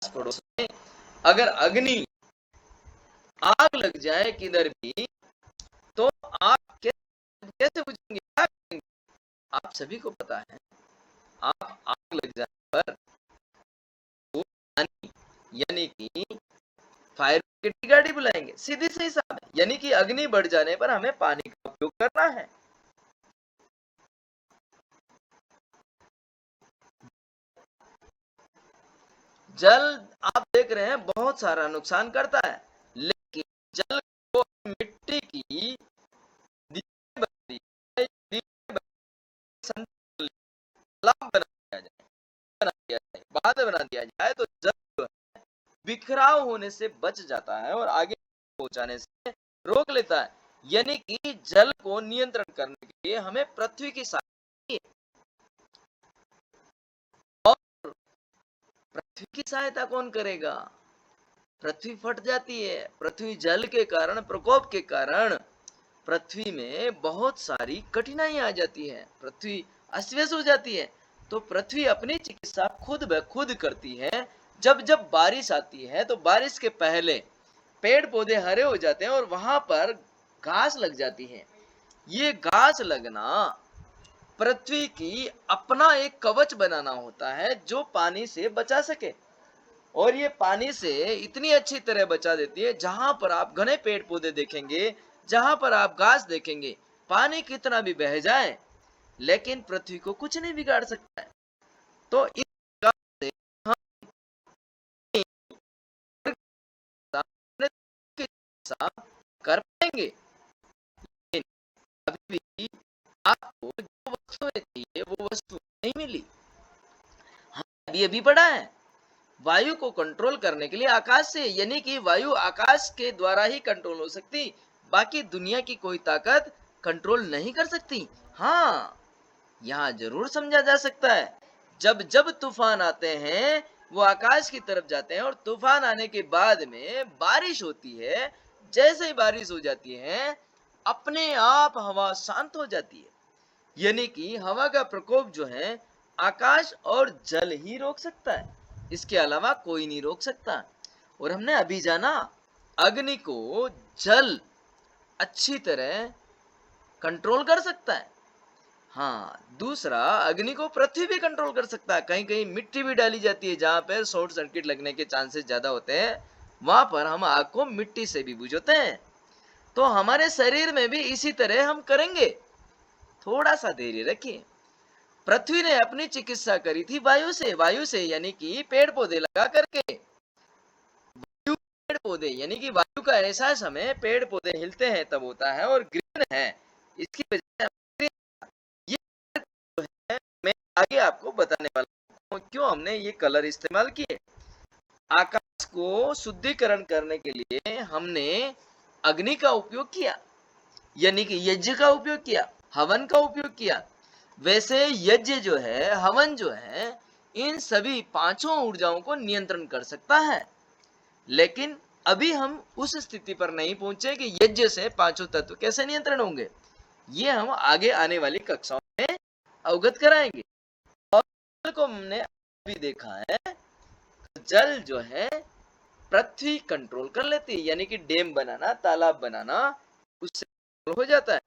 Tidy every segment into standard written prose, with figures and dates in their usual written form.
पड़ोस में अगर अग्नि आग लग जाए किधर भी, तो आग कैसे बुझेंगे, क्या करेंगे? आप सभी को पता है, आप आग लग जाने पर तो पानी यानी कि फायर ब्रिगेड की गाड़ी बुलाएंगे, सीधी सी हिसाब है। यानी कि अग्नि बढ़ जाने पर हमें पानी का उपयोग करना है। जल आप देख रहे हैं बहुत सारा नुकसान करता है, लेकिन जल को मिट्टी की बाद बना दिया जाए तो जल बिखराव होने से बच जाता है और आगे पहुंचाने से रोक लेता है। यानी कि जल को नियंत्रण करने के लिए हमें पृथ्वी की सहायता, और पृथ्वी की सहायता कौन करेगा? पृथ्वी फट जाती है, पृथ्वी जल के कारण, प्रकोप के कारण पृथ्वी में बहुत सारी कठिनाइयां आ जाती है, पृथ्वी अस्त व्यस्त हो जाती है। तो पृथ्वी अपनी चिकित्सा खुद ब खुद करती है। जब जब बारिश आती है तो बारिश के पहले पेड़ पौधे हरे हो जाते हैं और वहां पर घास लग जाती है। ये घास लगना पृथ्वी की अपना एक कवच बनाना होता है जो पानी से बचा सके, और ये पानी से इतनी अच्छी तरह बचा देती है। जहां पर आप घने पेड़ पौधे देखेंगे, जहां पर आप घास देखेंगे, पानी कितना भी बह जाए लेकिन पृथ्वी को कुछ नहीं बिगाड़ सकता है। तो इस प्रकार से हम कर पाएंगे, लेकिन अभी भी आपको जो वस्तुएं चाहिए वो वस्तु नहीं मिली। अभी अभी पढ़ा है, वायु को कंट्रोल करने के लिए आकाश से, यानी कि वायु आकाश के द्वारा ही कंट्रोल हो सकती, बाकी दुनिया की कोई ताकत कंट्रोल नहीं कर सकती। हाँ, यहाँ जरूर समझा जा सकता है, जब जब तूफान आते हैं वो आकाश की तरफ जाते हैं और तूफान आने के बाद में बारिश होती है। जैसे ही बारिश हो जाती है अपने आप हवा शांत हो जाती है। यानी कि हवा का प्रकोप जो है आकाश और जल ही रोक सकता है, इसके अलावा कोई नहीं रोक सकता। और हमने अभी जाना अग्नि को जल अच्छी तरह कंट्रोल कर सकता है। हाँ, दूसरा अग्नि को पृथ्वी भी कंट्रोल कर सकता है। कहीं कहीं मिट्टी भी डाली जाती है जहां पे शॉर्ट सर्किट लगने के चांसेस ज्यादा होते हैं, वहां पर हम आग को मिट्टी से भी बुझाते हैं। तो हमारे शरीर में भी इसी तरह हम करेंगे। थोड़ा सा धैर्य रखिए। पृथ्वी ने अपनी चिकित्सा करी थी वायु से यानी कि पेड़ पौधे लगा करके। वायु पेड़ पौधे यानी कि वायु का एहसास हमें पेड़ पौधे हिलते हैं तब होता है, और ग्रीन है इसकी वजह से ये जो है, मैं आगे आपको बताने वाला हूँ क्यों हमने ये कलर इस्तेमाल किए। आकाश को शुद्धिकरण करने के लिए हमने अग्नि का उपयोग किया, यानी कि यज्ञ का उपयोग किया, हवन का उपयोग किया। वैसे यज्ञ जो है, हवन जो है, इन सभी पांचों ऊर्जाओं को नियंत्रण कर सकता है। लेकिन अभी हम उस स्थिति पर नहीं पहुंचे कि यज्ञ से पांचों तत्व कैसे नियंत्रण होंगे। ये हम आगे आने वाली कक्षाओं में अवगत कराएंगे। और जल को हमने अभी देखा है, जल जो है पृथ्वी कंट्रोल कर लेती है, यानी कि डैम बनाना, तालाब बनाना, उससे हो जाता है।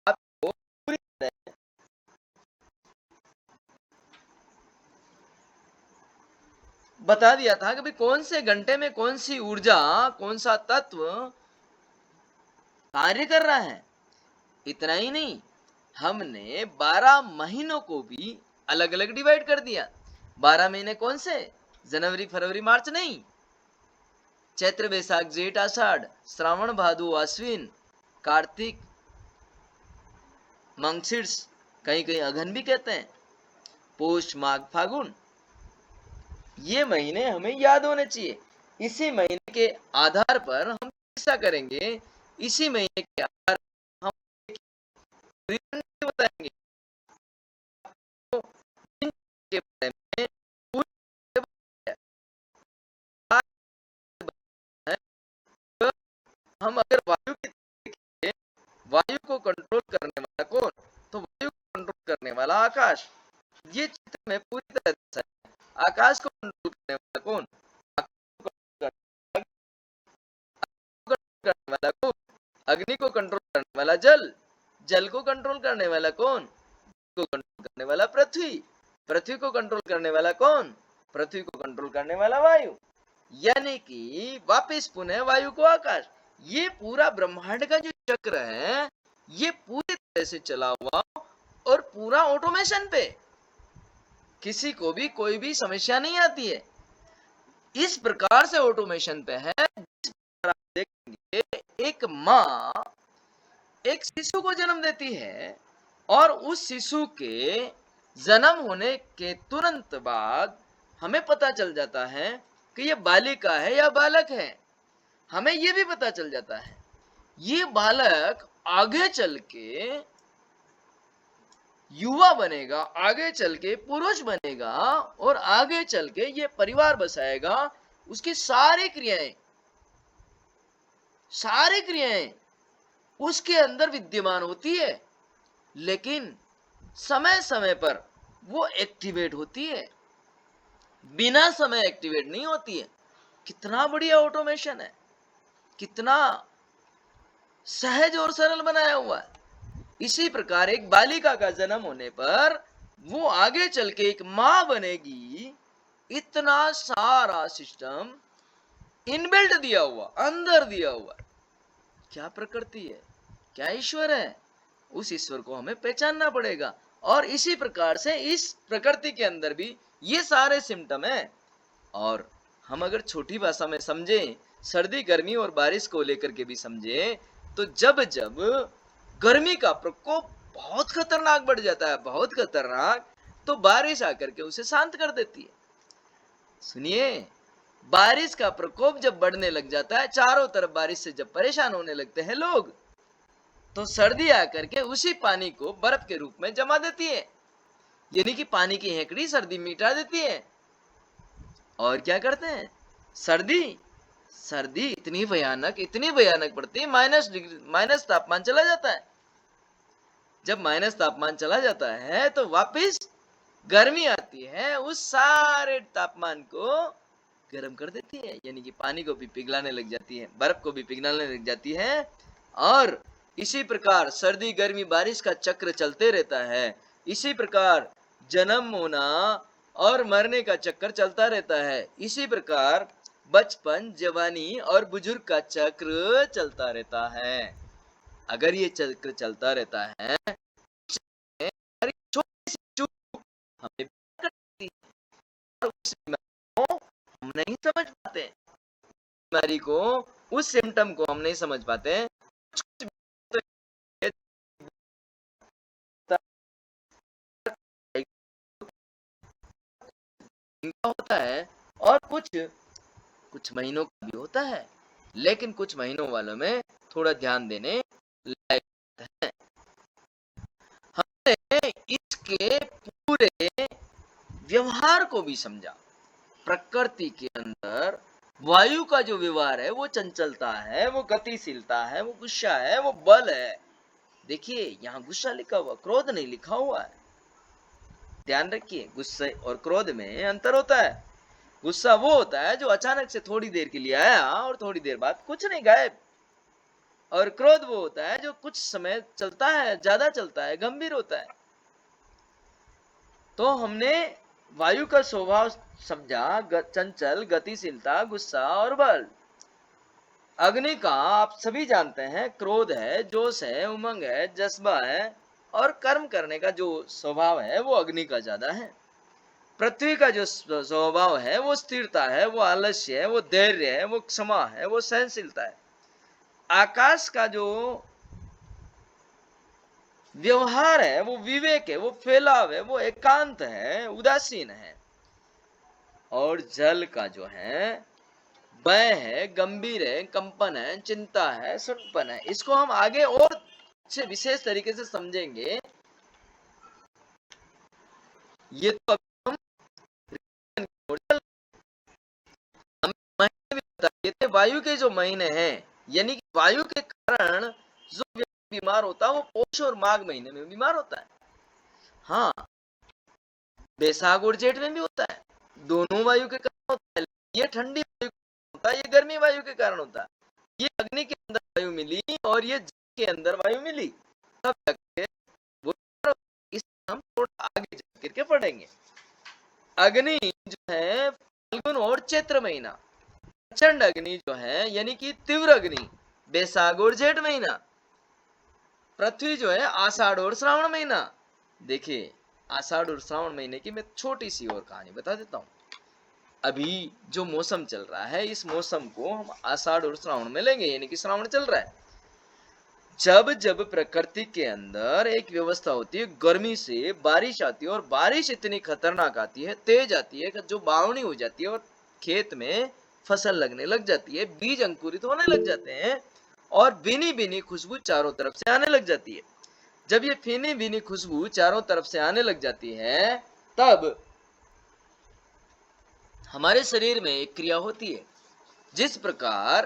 आपको पूरी तरह बता दिया था कि भाई कौन से घंटे में कौन सी ऊर्जा, कौन सा तत्व कार्य कर रहा है। इतना ही नहीं, हमने 12 महीनों को भी अलग अलग डिवाइड कर दिया। 12 महीने कौन से? जनवरी फरवरी मार्च नहीं, चैत्र वैशाख जेठ आषाढ़, श्रावण भादो अश्विन, कार्तिक मंगशीर्ष, कहीं कहीं अघन भी कहते हैं, पोष माघ फागुन। ये महीने हमें याद होने चाहिए। इसी महीने के आधार पर हम ऐसा करेंगे, इसी महीने के आधार पर हम बताएंगे तो के बारे में हम अगर वायु की देखें, वायु को कंट्रोल करने वाला वाला आकाश। ये चित्र में पूरी तरह से आकाश को कंट्रोल करने वाला कौन? करने वाला कौन? अग्नि को कंट्रोल करने वाला जल। जल को कंट्रोल करने वाला कौन? को कंट्रोल करने वाला पृथ्वी। पृथ्वी को कंट्रोल करने वाला कौन? पृथ्वी को कंट्रोल करने वाला वायु। यानी कि वापस पुनः वायु को आकाश। ये पूरा ब्रह्मांड का जो चक्र है ये पूरी तरह से चला हुआ और पूरा ऑटोमेशन पे, किसी को भी कोई भी समस्या नहीं आती है। इस प्रकार से ऑटोमेशन पे है। जिस प्रकार आप देखेंगे एक माँ एक शिशु को जन्म देती है और उस शिशु के जन्म होने के तुरंत बाद हमें पता चल जाता है कि ये बालिका है या बालक है। हमें ये भी पता चल जाता है ये बालक आगे चल के युवा बनेगा, आगे चल के पुरुष बनेगा और आगे चल के ये परिवार बसाएगा। उसकी सारी क्रियाएं उसके अंदर विद्यमान होती है, लेकिन समय समय पर वो एक्टिवेट होती है, बिना समय एक्टिवेट नहीं होती है। कितना बढ़िया ऑटोमेशन है, कितना सहज और सरल बनाया हुआ है। इसी प्रकार एक बालिका का जन्म होने पर वो आगे चल के एक मां बनेगी। इतना सारा सिस्टम इनबिल्ट दिया हुआ, अंदर दिया हुआ। क्या प्रकृति है, क्या ईश्वर है, उस ईश्वर को हमें पहचानना पड़ेगा। और इसी प्रकार से इस प्रकृति के अंदर भी ये सारे सिम्टम है। और हम अगर छोटी भाषा में समझें, सर्दी गर्मी और बारिश को लेकर के भी समझें, तो जब जब गर्मी का प्रकोप बहुत खतरनाक बढ़ जाता है, बहुत खतरनाक, तो बारिश आकर के उसे शांत कर देती है। सुनिए, बारिश का प्रकोप जब बढ़ने लग जाता है, चारों तरफ बारिश से जब परेशान होने लगते हैं लोग, तो सर्दी आकर के उसी पानी को बर्फ के रूप में जमा देती है। यानी कि पानी की हेकड़ी सर्दी मिटा देती है। और क्या करते हैं, सर्दी इतनी भयानक पड़ती है, माइनस तापमान चला जाता है। जब माइनस तापमान चला जाता है तो वापस गर्मी आती है, उस सारे तापमान को गर्म कर देती है। यानी कि पानी को भी पिघलाने लग जाती है, बर्फ को भी पिघलाने लग जाती है। और इसी प्रकार सर्दी गर्मी बारिश का चक्र चलते रहता है। इसी प्रकार जन्म होना और मरने का चक्कर चलता रहता है। इसी प्रकार बचपन जवानी और बुजुर्ग का चक्र चलता रहता है। अगर ये चक्र चलता रहता है, छोटी सी चूक हमें करती है और उस बीमारी को हम नहीं समझ पाते, बीमारी को, उस सिम्टम को हम नहीं समझ पाते। होता है और कुछ महीनों का भी होता है, लेकिन कुछ महीनों वालों में थोड़ा ध्यान देने लायक है। हमने इसके पूरे व्यवहार को भी समझा। प्रकृति के अंदर वायु का जो व्यवहार है वो चंचलता है, वो गतिशीलता है, वो गुस्सा है, वो बल है। देखिए यहाँ गुस्सा लिखा हुआ, क्रोध नहीं लिखा हुआ है। ध्यान रखिए, गुस्से और क्रोध में अंतर होता है। गुस्सा वो होता है जो अचानक से थोड़ी देर के लिए आया और थोड़ी देर बाद कुछ नहीं, गायब। और क्रोध वो होता है जो कुछ समय चलता है, ज्यादा चलता है, गंभीर होता है। तो हमने वायु का स्वभाव समझा, चंचल, गतिशीलता, गुस्सा और बल। अग्नि का आप सभी जानते हैं, क्रोध है, जोश है, उमंग है, जज्बा है और कर्म करने का जो स्वभाव है वो अग्नि का ज्यादा है। पृथ्वी का जो स्वभाव है वो स्थिरता है, वो आलस्य है, वो धैर्य है, वो क्षमा है, वो सहनशीलता है। आकाश का जो व्यवहार है वो विवेक है, वो फैलाव है, वो एकांत है, उदासीन है। और जल का जो है भय है, गंभीर है, कंपन है, चिंता है, सुनपन है। इसको हम आगे और से विशेष तरीके से समझेंगे। ये तो हम महीने भी बताइए थे, वायु के जो महीने हैं, यानी कि वायु के कारण जो व्यक्ति बीमार होता है वो पौष और माघ महीने में बीमार होता है। हाँ, बैसाख और जेठ में भी होता है, दोनों वायु के कारण होता है। ये ठंडी वायु होता है, ये गर्मी वायु के कारण होता है। ये अग्नि के अंदर वायु मिली और ये जल के अंदर वायु मिली, तब जाके वो, इस हम थोड़ा आगे जा करके पढ़ेंगे। अग्नि जो है फाल्गुन और चैत्र महीना, प्रचंड अग्नि जो है यानी कि तीव्र अग्नि बैसाख और जेठ महीना, पृथ्वी जो है आषाढ़ और श्रावण महीना। देखिए, आषाढ़ और श्रावण महीने की मैं छोटी सी और कहानी बता देता हूँ। अभी जो मौसम चल रहा है, इस मौसम को हम आषाढ़ और श्रावण में लेंगे, यानी कि श्रावण चल रहा है। जब जब प्रकृति के अंदर एक व्यवस्था होती है, गर्मी से बारिश आती है और बारिश इतनी खतरनाक आती है, तेज आती है कि जो बावनी हो जाती है और खेत में फसल लगने लग जाती है, बीज अंकुरित होने लग जाते हैं और भीनी भीनी खुशबू चारों तरफ से आने लग जाती है। जब ये भीनी भीनी खुशबू चारों तरफ से आने लग जाती है, तब हमारे शरीर में एक क्रिया होती है। जिस प्रकार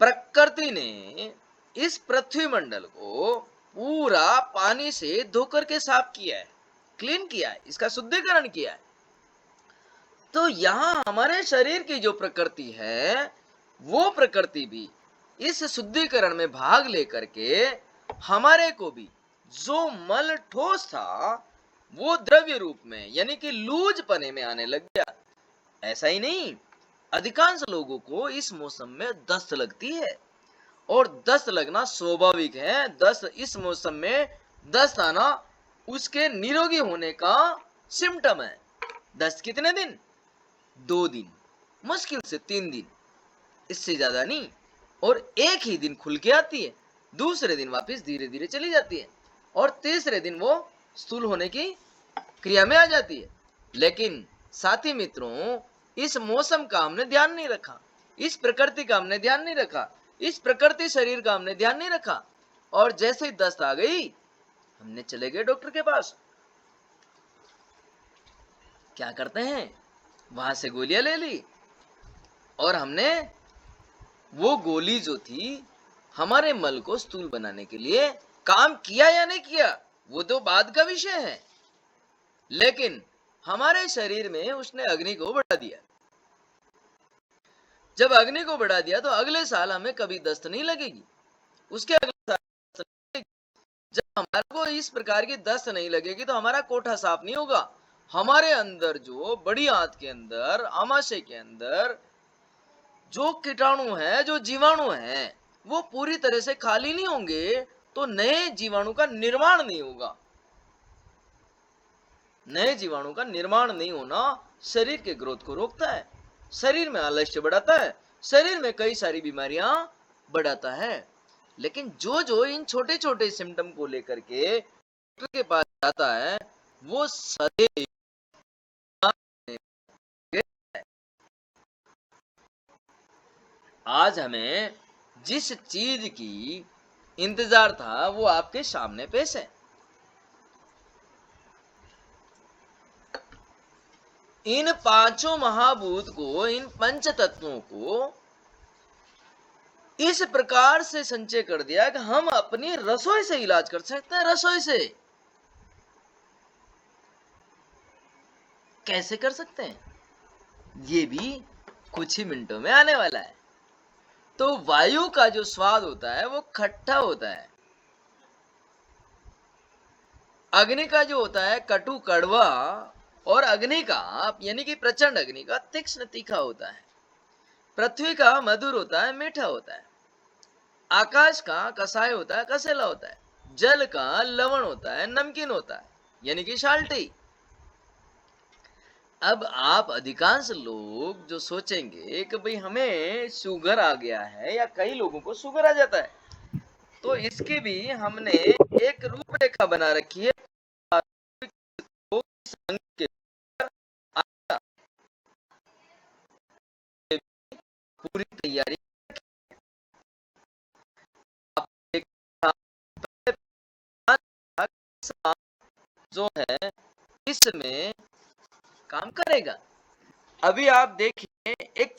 प्रकृति ने इस पृथ्वी मंडल को पूरा पानी से धोकर के साफ किया है, क्लीन किया है, इसका शुद्धिकरण किया है, तो यहां हमारे शरीर की जो प्रकृति है, वो प्रकृति भी इस शुद्धिकरण में भाग लेकर के हमारे को भी जो मल ठोस था वो द्रव्य रूप में यानी कि लूज पने में आने लग गया। ऐसा ही नहीं, अधिकांश लोगों को इस मौसम में दस्त लगती है और दस्त लगना स्वाभाविक है। दस्त इस मौसम में दस्त आना उसके निरोगी होने का सिम्टम है। दस्त कितने दिन? 2 दिन, मुश्किल से 3 दिन, इससे ज्यादा नहीं। और एक ही दिन खुल के आती है, दूसरे दिन वापस धीरे धीरे चली जाती है और तीसरे दिन वो स्थूल होने की क्रिया में आ जाती है। लेकिन साथी मित्रों, इस मौसम का हमने ध्यान नहीं रखा, इस प्रकृति का हमने ध्यान नहीं रखा, इस प्रकृति शरीर का हमने ध्यान नहीं रखा, और जैसे ही दस्त आ गई हमने चले गए डॉक्टर के पास। क्या करते हैं, वहां से गोलियां ले ली और हमने वो गोली जो थी हमारे मल को स्थूल बनाने के लिए काम किया या नहीं किया वो तो बाद का विषय है, लेकिन हमारे शरीर में उसने अग्नि को बढ़ा दिया। जब अग्नि को बढ़ा दिया तो अगले साल हमें कभी दस्त नहीं लगेगी, उसके अगले साल दस्त नहीं लगेगी। जब हमारे को इस प्रकार की दस्त नहीं लगेगी तो हमारा कोठा साफ नहीं होगा। हमारे अंदर जो बड़ी आंत के अंदर, आमाशय के अंदर जो कीटाणु है, जो जीवाणु है, वो पूरी तरह से खाली नहीं होंगे तो नए जीवाणु का निर्माण नहीं होगा। नए जीवाणु का निर्माण नहीं होना शरीर के ग्रोथ को रोकता है, शरीर में आलस्य बढ़ाता है, शरीर में कई सारी बीमारियां बढ़ाता है। लेकिन जो जो इन छोटे छोटे सिम्टम को लेकर के डॉक्टर के पास जाता है वो सदैव आज हमें जिस चीज की इंतजार था वो आपके सामने पेश है। इन पांचों महाभूत को, इन पंच तत्वों को इस प्रकार से संचय कर दिया कि हम अपनी रसोई से इलाज कर सकते हैं। रसोई से कैसे कर सकते हैं, ये भी कुछ ही मिनटों में आने वाला है। तो वायु का जो स्वाद होता है वो खट्टा होता है, अग्नि का जो होता है कटु कड़वा, और अग्नि का यानी कि प्रचंड अग्नि का तीक्ष्ण तीखा होता है। पृथ्वी का मधुर होता है, मीठा होता है। आकाश का कसाय होता है, कसेला होता है। जल का लवण होता है, नमकीन होता है, यानी कि साल्टी। अब आप अधिकांश लोग जो सोचेंगे कि भाई हमें शुगर आ गया है, या कई लोगों को शुगर आ जाता है, तो इसकी भी हमने एक रूपरेखा बना रखी है। पूरी तैयारी जो है इसमें काम करेगा। अभी आप देखिए, एक